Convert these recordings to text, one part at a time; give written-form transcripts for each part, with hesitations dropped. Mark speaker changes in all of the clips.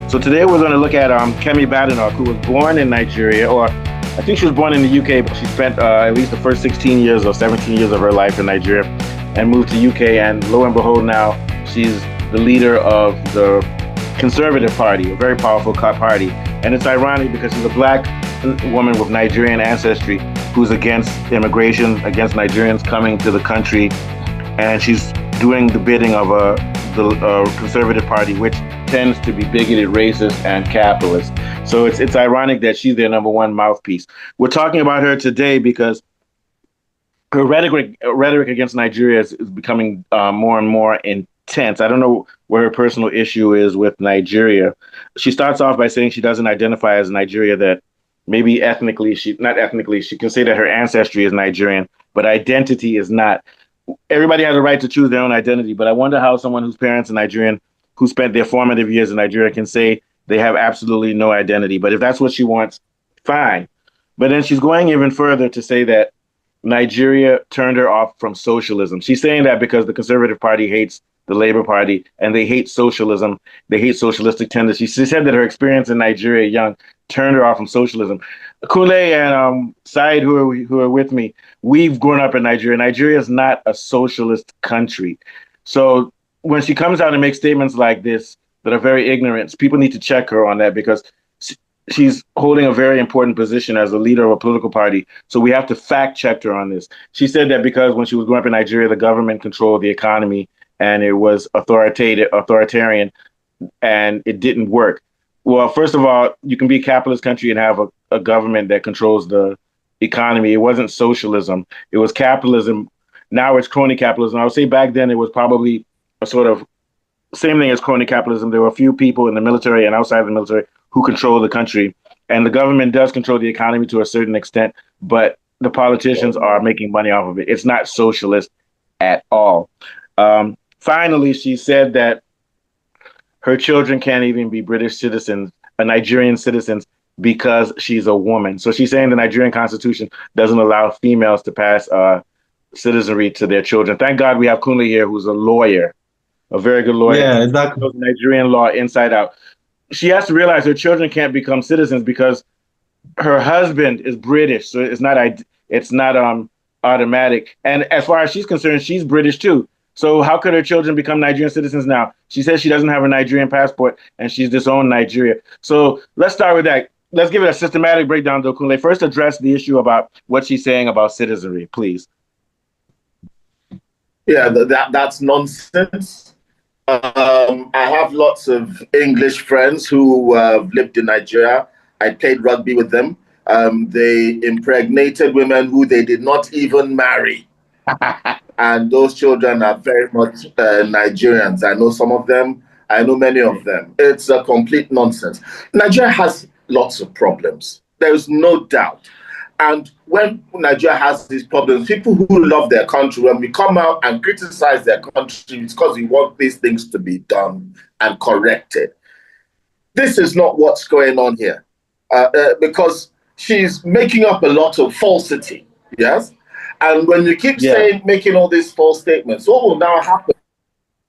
Speaker 1: So today we're going to look at Kemi Badenoch, who was born in Nigeria, or I think she was born in the UK, but she spent at least the first 16 years or 17 years of her life in Nigeria and moved to UK. And lo and behold, now she's the leader of the Conservative Party, a very powerful party. And it's ironic because she's a black woman with Nigerian ancestry who's against immigration, against Nigerians coming to the country. And she's doing the bidding of the Conservative Party, which tends to be bigoted, racist, and capitalist. So it's ironic that she's their number one mouthpiece. We're talking about her today because her rhetoric against Nigeria is becoming more and more intense. I don't know where her personal issue is with Nigeria. She starts off by saying she doesn't identify as Nigeria, that maybe ethnically, she can say that her ancestry is Nigerian, but identity is not. Everybody has a right to choose their own identity, but I wonder how someone whose parents are Nigerian, who spent their formative years in Nigeria, can say they have absolutely no identity. But if that's what she wants, fine. But then she's going even further to say that Nigeria turned her off from socialism. She's saying that because the Conservative Party hates the Labour Party and they hate socialism. They hate socialistic tendencies. She said that her experience in Nigeria young turned her off from socialism. Kule and Said, who are with me, we've grown up in Nigeria. Nigeria is not a socialist country. So when she comes out and makes statements like this that are very ignorant, people need to check her on that, because she's holding a very important position as a leader of a political party. So we have to fact check her on this. She said that because when she was growing up in Nigeria, the government controlled the economy and it was authoritarian, and it didn't work. Well, first of all, you can be a capitalist country and have a government that controls the economy. It wasn't socialism. It was capitalism. Now it's crony capitalism. I would say back then it was probably a sort of same thing as crony capitalism. There were a few people in the military and outside of the military who control the country. And the government does control the economy to a certain extent, but the politicians are making money off of it. It's not socialist at all. Finally, she said that her children can't even be British citizens, Nigerian citizens, because she's a woman. So she's saying the Nigerian Constitution doesn't allow females to pass citizenry to their children. Thank God we have Kunle here, who's a lawyer, a very good lawyer.
Speaker 2: Yeah, exactly.
Speaker 1: Knows Nigerian law inside out. She has to realize her children can't become citizens because her husband is British, so it's not automatic. And as far as she's concerned, she's British too. So how could her children become Nigerian citizens now? She says she doesn't have a Nigerian passport and she's disowned Nigeria. So let's start with that. Let's give it a systematic breakdown, Dokunle. First, address the issue about what she's saying about citizenry, please.
Speaker 3: Yeah, that's nonsense. I have lots of English friends who lived in Nigeria. I played rugby with them. They impregnated women who they did not even marry. And those children are very much Nigerians. I know some of them. I know many of them. It's a complete nonsense. Nigeria has lots of problems. There's no doubt. And when Nigeria has these problems, people who love their country, when we come out and criticize their country, it's because we want these things to be done and corrected. This is not what's going on here, because she's making up a lot of falsity, yes? And when you keep making all these false statements, what will now happen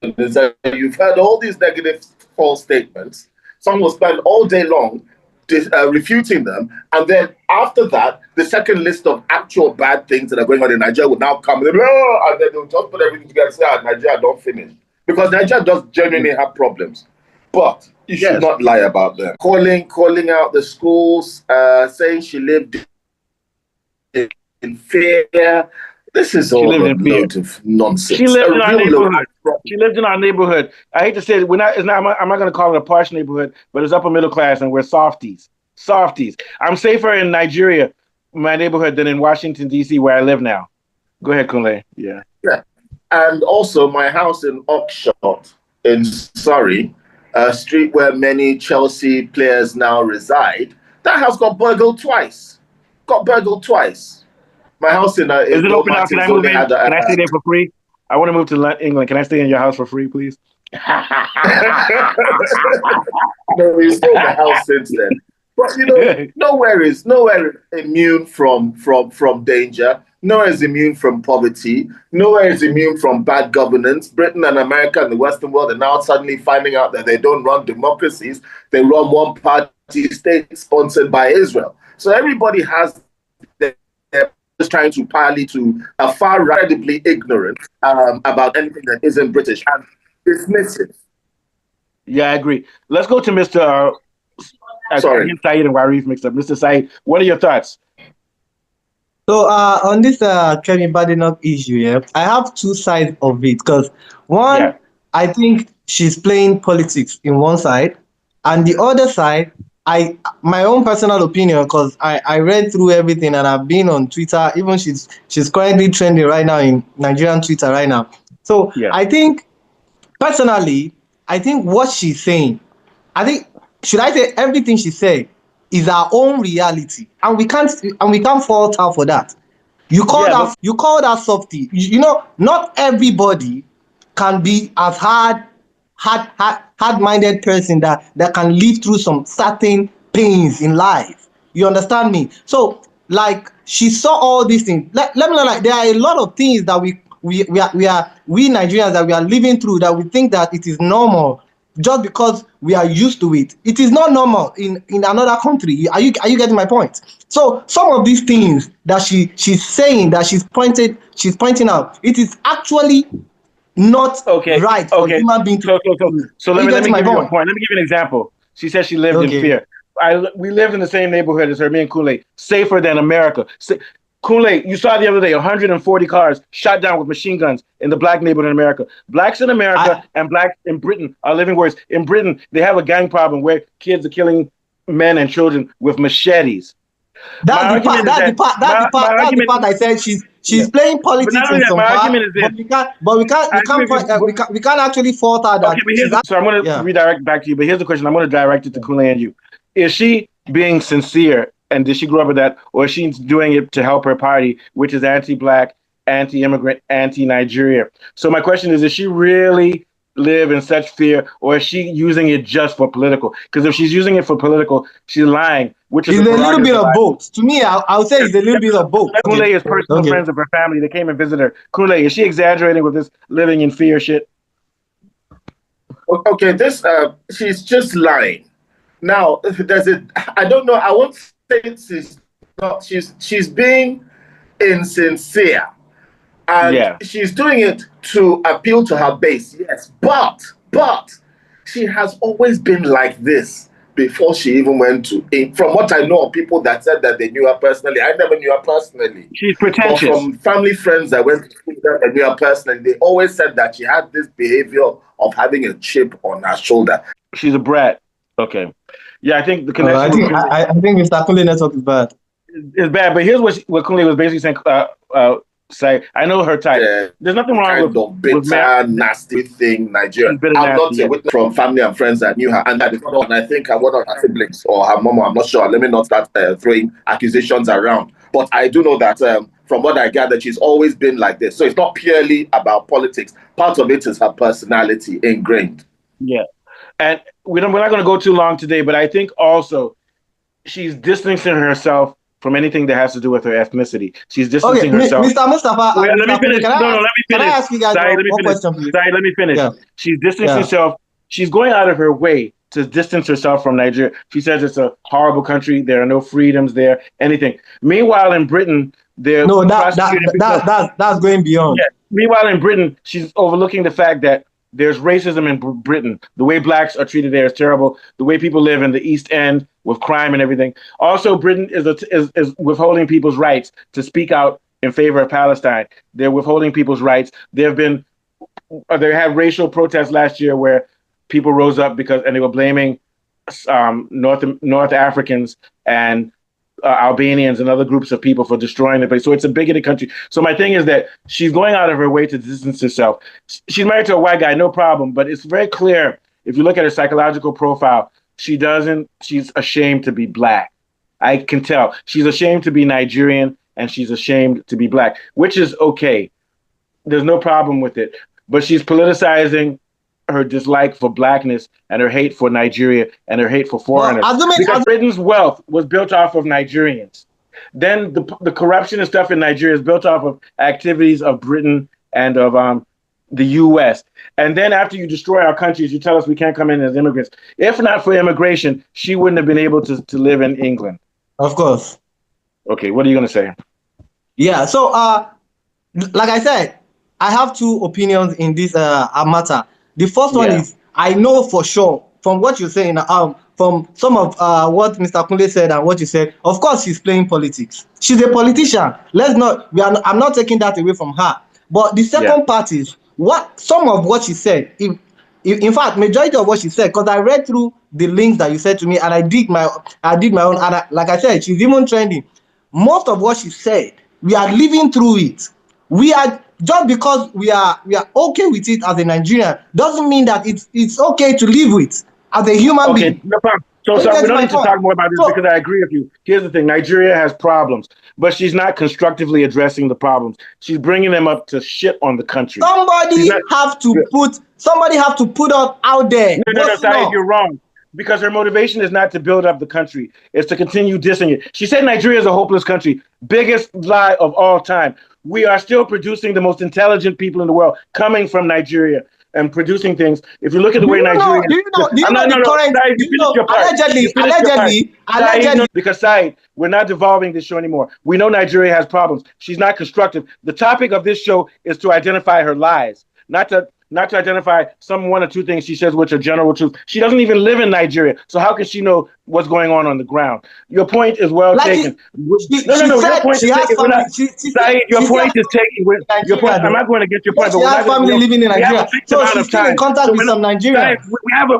Speaker 3: is that you've heard all these negative false statements. Some will spend all day long refuting them, and then after that, the second list of actual bad things that are going on in Nigeria will now come, and then they'll just put everything together and say, Nigeria don't finish. Because Nigeria does genuinely have problems. But you should not lie about them. Calling out the schools, saying she lived in fear. This is all a load of nonsense.
Speaker 1: She lived in our neighborhood. She lived in our neighborhood. I hate to say it, I'm not going to call it a posh neighborhood, but it's upper middle class, and we're softies. Softies. I'm safer in Nigeria, my neighborhood, than in Washington, D.C., where I live now. Go ahead, Kunle. Yeah.
Speaker 3: And also my house in Oxshott in Surrey, a street where many Chelsea players now reside, that house got burgled twice. My house in
Speaker 1: is it open now? Can I move in? Can I stay there for free? I want to move to England. Can I stay in your house for free, please?
Speaker 3: No, we sold the house since then. But nowhere is immune from danger. Nowhere is immune from poverty. Nowhere is immune from bad governance. Britain and America and the Western world are now suddenly finding out that they don't run democracies. They run one-party states sponsored by Israel. So everybody has their just trying to parley to a far incredibly ignorant about anything that isn't British and dismissive.
Speaker 1: Yeah, I agree. Let's go to Mr.
Speaker 3: Sorry.
Speaker 1: Saeed and Warif mixed up. Mr. Saeed, what are your thoughts?
Speaker 2: So on this Kemi Badenoch issue, yeah, I have two sides of it because one,
Speaker 1: Yeah.
Speaker 2: I think she's playing politics in one side, and the other side, my own personal opinion, because I read through everything and I've been on Twitter. Even she's currently trending right now in Nigerian Twitter right now. So
Speaker 1: Yeah.
Speaker 2: I think personally, I think what she's saying, should I say everything she said is our own reality, and we can't fault her for that. You called her softy. You know, not everybody can be as hard-minded person that can live through some certain pains in life. You understand me? So, like, she saw all these things. Let me know, like, there are a lot of things that we Nigerians that we are living through that we think that it is normal just because we are used to it. It is not normal in another country. Are you getting my point? So some of these things that she's saying, that she's pointing out, it is actually not right for human being to.
Speaker 1: So let me give you a point. Let me give you an example. She said she lived in fear. We lived in the same neighborhood as her, me and Kool-Aid, safer than America. Kool-Aid, you saw the other day 140 cars shot down with machine guns in the black neighborhood in America. Blacks in America and blacks in Britain are living worse. In Britain, they have a gang problem where kids are killing men and children with machetes.
Speaker 2: That's the part I said she's playing politics in some part, but we can't actually fault her that.
Speaker 1: So I'm going to redirect back to you, but here's the question. I'm going to direct it to Kool-Aid and you. Is she being sincere? And did she grow up with that, or is she doing it to help her party, which is anti-black, anti-immigrant, anti-Nigeria? So my question is she really live in such fear, or is she using it just for political? Because if she's using it for political, she's lying, which is
Speaker 2: a little bit of both. To me, I would say it's a little bit of both.
Speaker 1: Kool-Aid is personal friends of her family. They came and visited her. Kool-Aid, is she exaggerating with this living in fear shit?
Speaker 3: Okay, she's just lying. Now, I don't know. I won't say she's being insincere, and she's doing it to appeal to her base. Yes, but she has always been like this before she even went to. From what I know of people that said that they knew her personally, I never knew her personally.
Speaker 1: She's pretentious.
Speaker 3: But from family friends that went to school that knew her personally, they always said that she had this behavior of having a chip on her shoulder.
Speaker 1: She's a brat. Okay. Yeah, I think the connection.
Speaker 2: I think Mr. Kool-Aid network is bad.
Speaker 1: It's bad, but here's what Kool-Aid was basically saying. Say, I know her type.
Speaker 3: Yeah,
Speaker 1: there's nothing wrong
Speaker 3: with bitter, nasty thing, Nigerian. I'm not a witness from family and friends that knew her, and that is not. And I think one of her siblings or her mom. I'm not sure. Let me not start throwing accusations around. But I do know that from what I gather, she's always been like this. So it's not purely about politics. Part of it is her personality ingrained.
Speaker 1: Yeah. And we're not going to go too long today, but I think also she's distancing herself from anything that has to do with her ethnicity. She's distancing herself.
Speaker 2: Mr. Mustafa,
Speaker 1: let me finish. Let me finish.
Speaker 2: Can I ask you guys one question, please?
Speaker 1: Sorry, let me finish. Yeah. She's distancing herself. She's going out of her way to distance herself from Nigeria. She says it's a horrible country. There are no freedoms there, anything. Meanwhile, in Britain, that's
Speaker 2: going beyond.
Speaker 1: Yeah. Meanwhile, in Britain, she's overlooking the fact that there's racism in Britain. The way blacks are treated there is terrible. The way people live in the East End with crime and everything. Also, Britain is withholding people's rights to speak out in favor of Palestine. They're withholding people's rights. They had racial protests last year where people rose up and they were blaming North Africans and Albanians and other groups of people for destroying the place. So it's a bigoted country. So my thing is that she's going out of her way to distance herself. She's married to a white guy, no problem, but it's very clear if you look at her psychological profile, she's ashamed to be black. I can tell. She's ashamed to be Nigerian and she's ashamed to be black, which is okay. There's no problem with it. But she's politicizing her dislike for blackness and her hate for Nigeria and her hate for foreigners. Because Britain's wealth was built off of Nigerians. then the corruption and stuff in Nigeria is built off of activities of Britain and of the U.S. And then after you destroy our countries, you tell us we can't come in as immigrants. If not for immigration, she wouldn't have been able to live in England.
Speaker 2: Of course.
Speaker 1: Okay, what are you going to say?
Speaker 2: Yeah, so like I said, I have two opinions in this matter. The first one is, I know for sure from what you're saying, from some of what Mr. Kunle said and what you said, of course she's playing politics. She's a politician. I'm not taking that away from her. But the second part is some of what she said. In fact, majority of what she said, because I read through the links that you said to me, and I did my own. And like I said, she's even trending. Most of what she said, we are living through it. We are, just because we are okay with it as a Nigerian doesn't mean that it's okay to live with as a human being.
Speaker 1: No problem. So we don't need to talk more about this because I agree with you. Here's the thing: Nigeria has problems, but she's not constructively addressing the problems. She's bringing them up to shit on the country.
Speaker 2: Somebody have to put out there.
Speaker 1: No, Saeed, you're wrong. Because her motivation is not to build up the country. It's to continue dissing it. She said Nigeria is a hopeless country. Biggest lie of all time. We are still producing the most intelligent people in the world coming from Nigeria and producing things. If you look at the way Nigeria... Allegedly. Because, Saeed, we're not devolving this show anymore. We know Nigeria has problems. She's not constructive. The topic of this show is to identify her lies, not to identify some one or two things she says which are general truth. She doesn't even live in Nigeria, so how can she know what's going on the ground? Your point is well taken. Your point is taken. I'm not going to get your point.
Speaker 2: She has family living in Nigeria, so she's still in contact with some Nigerians.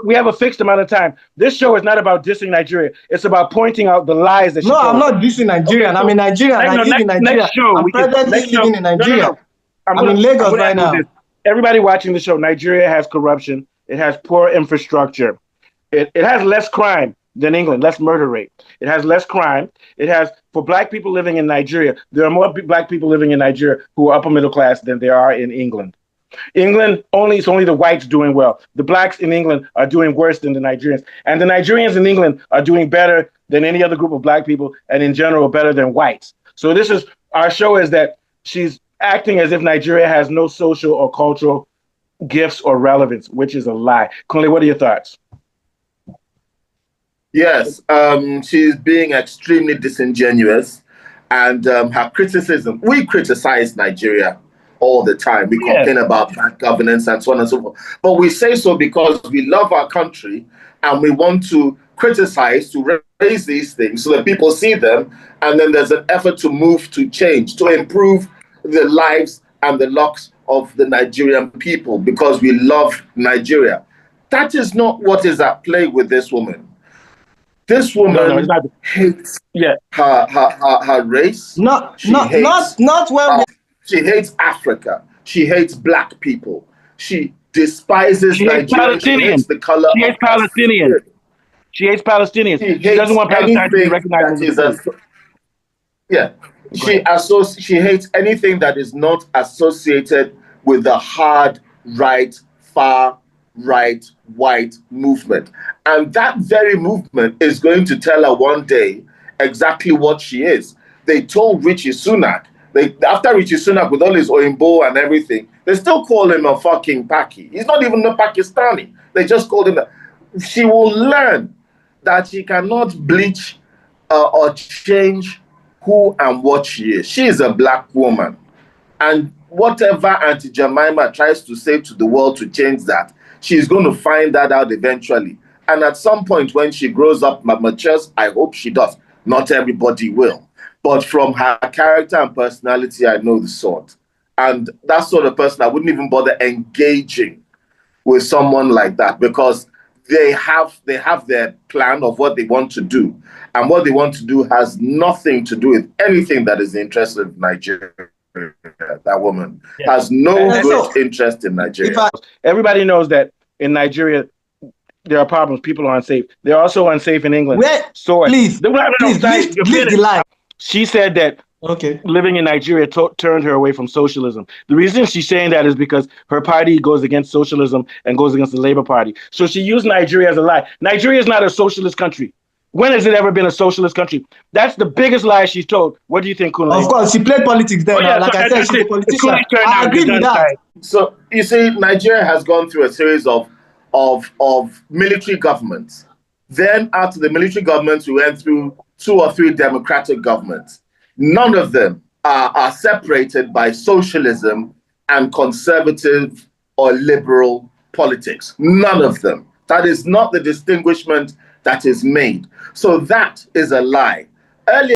Speaker 1: We have a fixed amount of time. This show is not about dissing Nigeria. It's about pointing out the lies that she told.
Speaker 2: I'm not dissing Nigeria. I'm in Nigeria. I live in Nigeria. I'm presently living in Nigeria. I'm in Lagos right now.
Speaker 1: Everybody watching the show, Nigeria has corruption. It has poor infrastructure. It has less crime than England, less murder rate. It has less crime. It has, for black people living in Nigeria, there are more black people living in Nigeria who are upper middle class than there are in England. It's only the whites doing well. The blacks in England are doing worse than the Nigerians. And the Nigerians in England are doing better than any other group of black people, and in general, better than whites. So our show is that she's acting as if Nigeria has no social or cultural gifts or relevance, which is a lie. Kunle, what are your thoughts?
Speaker 3: Yes, she's being extremely disingenuous, and her criticism, we criticize Nigeria all the time. We complain about bad governance and so on and so forth. But we say so because we love our country and we want to criticize, to raise these things so that people see them, and then there's an effort to move to change, to improve the lives and the lucks of the Nigerian people because we love Nigeria. That is not what is at play with this woman. This woman hates her race. She hates Africa. She hates black people. She despises Nigeria. She hates the color.
Speaker 1: She hates Palestinians. She hates Palestinians. She doesn't want Palestine to be recognized as
Speaker 3: She hates anything that is not associated with the hard right, far right, white movement. And that very movement is going to tell her one day exactly what she is. They told Richie Sunak, after Richie Sunak with all his Oyinbo and everything, they still call him a fucking Paki. He's not even a Pakistani. They just called him that. She will learn that she cannot bleach or change who and what she is. She is a black woman. And whatever Auntie Jemima tries to say to the world to change that, she's going to find that out eventually. And at some point when she grows up, matures, I hope she does. Not everybody will. But from her character and personality, I know the sort. And that sort of person, I wouldn't even bother engaging with someone like that because they have their plan of what they want to do. And what they want to do has nothing to do with anything that is the interest of Nigeria. That woman has no good interest in Nigeria.
Speaker 1: Everybody knows that in Nigeria, there are problems. People are unsafe. They're also unsafe in England.
Speaker 2: Please the line.
Speaker 1: She said that living in Nigeria turned her away from socialism. The reason she's saying that is because her party goes against socialism and goes against the Labour Party. So she used Nigeria as a lie. Nigeria is not a socialist country. When has it ever been a socialist country? That's the biggest lie she's told. What do you think, Kunle?
Speaker 2: Of course, she played politics then.
Speaker 1: Oh, yeah,
Speaker 2: Like I said, she's a politician. I agree with that.
Speaker 3: So you see, Nigeria has gone through a series of military governments. Then after the military governments, we went through 2 or 3 democratic governments. None of them are separated by socialism and conservative or liberal politics. None of them. That is not the distinguishment that is made. So that is a lie. Earlier